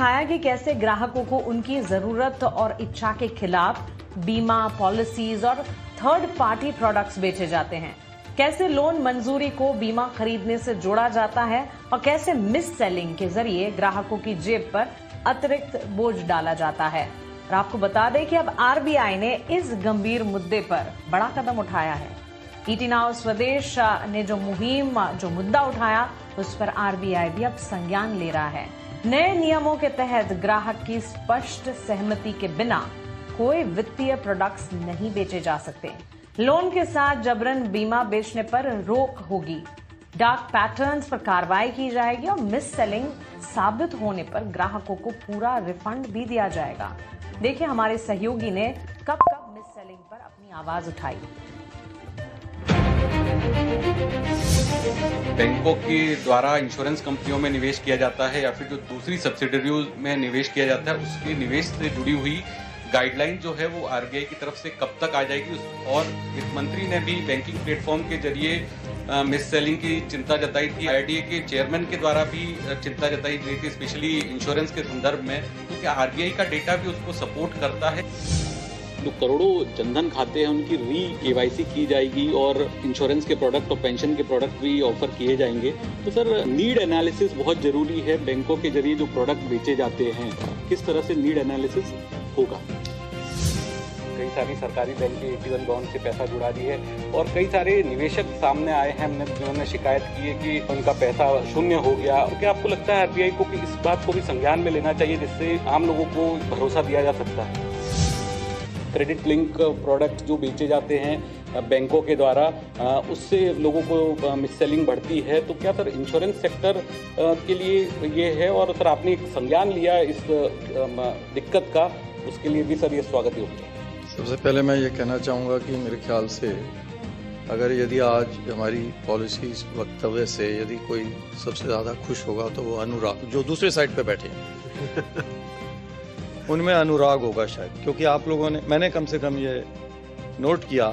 दिखाया कि कैसे ग्राहकों को उनकी जरूरत और इच्छा के खिलाफ बीमा पॉलिसीज और थर्ड पार्टी प्रोडक्ट्स बेचे जाते हैं, कैसे लोन मंजूरी को बीमा खरीदने से जोड़ा जाता है और कैसे मिस सेलिंग के जरिए ग्राहकों की जेब पर अतिरिक्त बोझ डाला जाता है। और आपको बता दें कि अब आरबीआई ने इस गंभीर मुद्दे पर बड़ा कदम उठाया है। ईटी नाउ स्वदेश ने जो मुद्दा उठाया उस पर आरबीआई भी अब संज्ञान ले रहा है। नए नियमों के तहत ग्राहक की स्पष्ट सहमति के बिना कोई वित्तीय प्रोडक्ट्स नहीं बेचे जा सकते। लोन के साथ जबरन बीमा बेचने पर रोक होगी, डार्क पैटर्न्स पर कार्रवाई की जाएगी और मिस सेलिंग साबित होने पर ग्राहकों को पूरा रिफंड भी दिया जाएगा। देखिए हमारे सहयोगी ने कब मिस सेलिंग पर अपनी आवाज उठाई। बैंकों के द्वारा इंश्योरेंस कंपनियों में निवेश किया जाता है या फिर जो दूसरी सब्सिडरियों में निवेश किया जाता है, उसके निवेश से जुड़ी हुई गाइडलाइन जो है वो आरबीआई की तरफ से कब तक आ जाएगी। और वित्त मंत्री ने भी बैंकिंग प्लेटफॉर्म के जरिए मिस सेलिंग की चिंता जताई थी। आईआरडीए के चेयरमैन के द्वारा भी चिंता जताई गई थी, स्पेशली इंश्योरेंस के संदर्भ में, क्योंकि आरबीआई का डेटा भी उसको सपोर्ट करता है। जो करोड़ों जनधन खाते हैं उनकी केवाईसी की जाएगी और इंश्योरेंस के प्रोडक्ट और पेंशन के प्रोडक्ट भी ऑफर किए जाएंगे। तो सर, नीड एनालिसिस बहुत जरूरी है। बैंकों के जरिए जो प्रोडक्ट बेचे जाते हैं, किस तरह से नीड एनालिसिस होगा। कई सारी सरकारी बैंक के 81 बॉन्ड से पैसा जुड़ा दी है और कई सारे निवेशक सामने आए हैं जिन्होंने शिकायत की है कि उनका पैसा शून्य हो गया। तो क्या आपको लगता है आरबीआई को कि इस बात को भी संज्ञान में लेना चाहिए, जिससे आम लोगों को भरोसा दिया जा सकता है। क्रेडिट लिंक प्रोडक्ट जो बेचे जाते हैं बैंकों के द्वारा, उससे लोगों को मिस सेलिंग बढ़ती है। तो क्या सर इंश्योरेंस सेक्टर के लिए ये है, और सर आपने एक संज्ञान लिया इस दिक्कत का, उसके लिए भी सर ये स्वागत योग्य है। सबसे पहले मैं ये कहना चाहूँगा कि मेरे ख्याल से यदि आज हमारी पॉलिसीज वक्तव्य से यदि कोई सबसे ज़्यादा खुश होगा तो वो अनुराग, जो दूसरे साइड पे बैठे हैं उनमें अनुराग होगा शायद, क्योंकि आप लोगों ने, मैंने कम से कम ये नोट किया,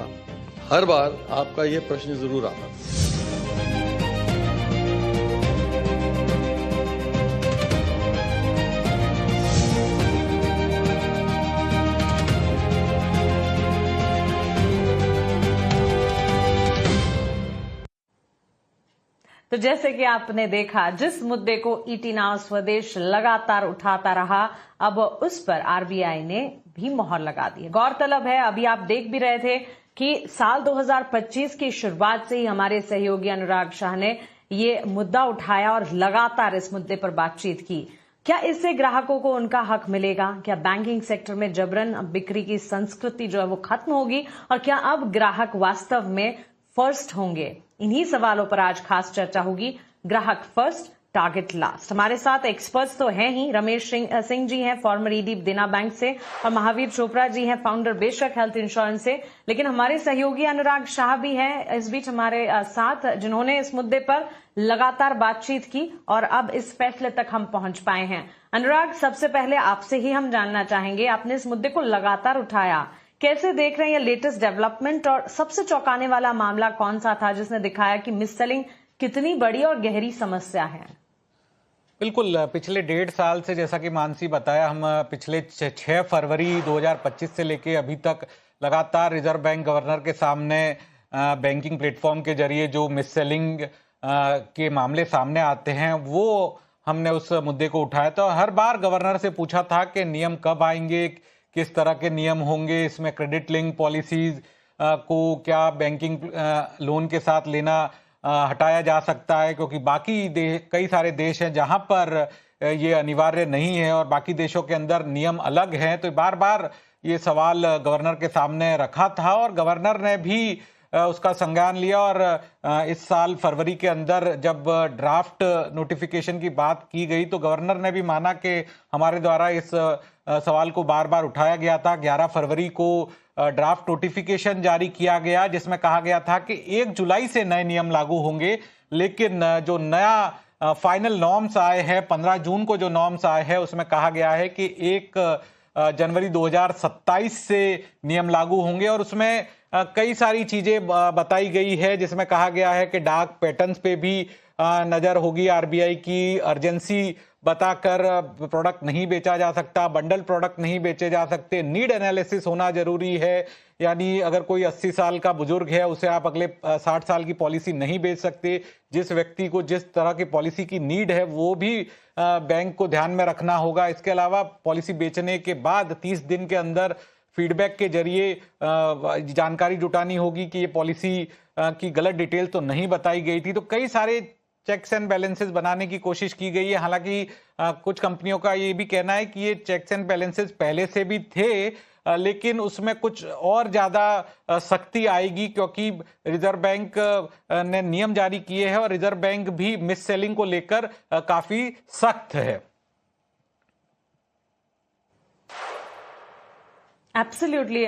हर बार आपका ये प्रश्न जरूर आता। तो जैसे कि आपने देखा, जिस मुद्दे को ईटी नाउ स्वदेश लगातार उठाता रहा, अब उस पर आरबीआई ने भी मोहर लगा दी है। गौरतलब है, अभी आप देख भी रहे थे कि साल 2025 की शुरुआत से ही हमारे सहयोगी अनुराग शाह ने ये मुद्दा उठाया और लगातार इस मुद्दे पर बातचीत की। क्या इससे ग्राहकों को उनका हक मिलेगा? क्या बैंकिंग सेक्टर में जबरन बिक्री की संस्कृति जो है वो खत्म होगी? और क्या अब ग्राहक वास्तव में फर्स्ट होंगे? इन्हीं सवालों पर आज खास चर्चा होगी। ग्राहक फर्स्ट, टारगेट लास्ट। हमारे साथ एक्सपर्ट्स तो हैं ही। रमेश सिंह जी हैं, फॉर्मर ईडी देना बैंक से, और महावीर चोपड़ा जी हैं, फाउंडर बेशक हेल्थ इंश्योरेंस से। लेकिन हमारे सहयोगी अनुराग शाह भी हैं इस बीच हमारे साथ, जिन्होंने इस मुद्दे पर लगातार बातचीत की और अब इस फैसले तक हम पहुंच पाए हैं। अनुराग, सबसे पहले आपसे ही हम जानना चाहेंगे, आपने इस मुद्दे को लगातार उठाया, कैसे देख रहे हैं ये लेटेस्ट डेवलपमेंट, और सबसे चौंकाने वाला मामला कौन सा था जिसने दिखाया कि मिस सेलिंग कितनी बड़ी और गहरी समस्या है? बिल्कुल, पिछले 1.5 साल से, जैसा कि मानसी बताया, हम पिछले 6 फरवरी 2025 से लेके अभी तक लगातार रिजर्व बैंक गवर्नर के सामने बैंकिंग प्लेटफॉर्म के जरिए जो मिस सेलिंग के मामले सामने आते हैं, वो हमने उस मुद्दे को उठाया था। हर बार गवर्नर से पूछा था कि नियम कब आएंगे, किस तरह के नियम होंगे, इसमें क्रेडिट लिंक पॉलिसीज को क्या बैंकिंग लोन के साथ लेना हटाया जा सकता है, क्योंकि बाकी कई सारे देश हैं जहां पर ये अनिवार्य नहीं है और बाकी देशों के अंदर नियम अलग हैं। तो बार बार ये सवाल गवर्नर के सामने रखा था और गवर्नर ने भी उसका संज्ञान लिया। और इस साल फरवरी के अंदर जब ड्राफ्ट नोटिफिकेशन की बात की गई तो गवर्नर ने भी माना कि हमारे द्वारा इस सवाल को बार बार उठाया गया था। 11 फरवरी को ड्राफ्ट नोटिफिकेशन जारी किया गया जिसमें कहा गया था कि 1 जुलाई से नए नियम लागू होंगे, लेकिन जो नया फाइनल नॉर्म्स आए हैं, 15 जून को जो नॉर्म्स आए हैं, उसमें कहा गया है कि 1 जनवरी 2027 से नियम लागू होंगे। और उसमें कई सारी चीजें बताई गई है, जिसमें कहा गया है कि डार्क पैटर्न्स पे भी नजर होगी आरबीआई की। अर्जेंसी बताकर प्रोडक्ट नहीं बेचा जा सकता, बंडल प्रोडक्ट नहीं बेचे जा सकते, नीड एनालिसिस होना जरूरी है, यानी अगर कोई 80 साल का बुजुर्ग है उसे आप अगले 60 साल की पॉलिसी नहीं बेच सकते। जिस व्यक्ति को जिस तरह की पॉलिसी की नीड है वो भी बैंक को ध्यान में रखना होगा। इसके अलावा पॉलिसी बेचने के बाद 30 दिन के अंदर फीडबैक के जरिए जानकारी जुटानी होगी कि ये पॉलिसी की गलत डिटेल तो नहीं बताई गई थी। तो कई सारे चेक्स एंड बैलेंसेस बनाने की कोशिश की गई है। हालांकि कुछ कंपनियों का ये भी कहना है कि ये चेक्स एंड बैलेंसेस पहले से भी थे, लेकिन उसमें कुछ और ज्यादा सख्ती आएगी, क्योंकि रिजर्व बैंक ने नियम जारी किए हैं और रिजर्व बैंक भी मिस सेलिंग को लेकर काफी सख्त है। एब्सोल्युटली।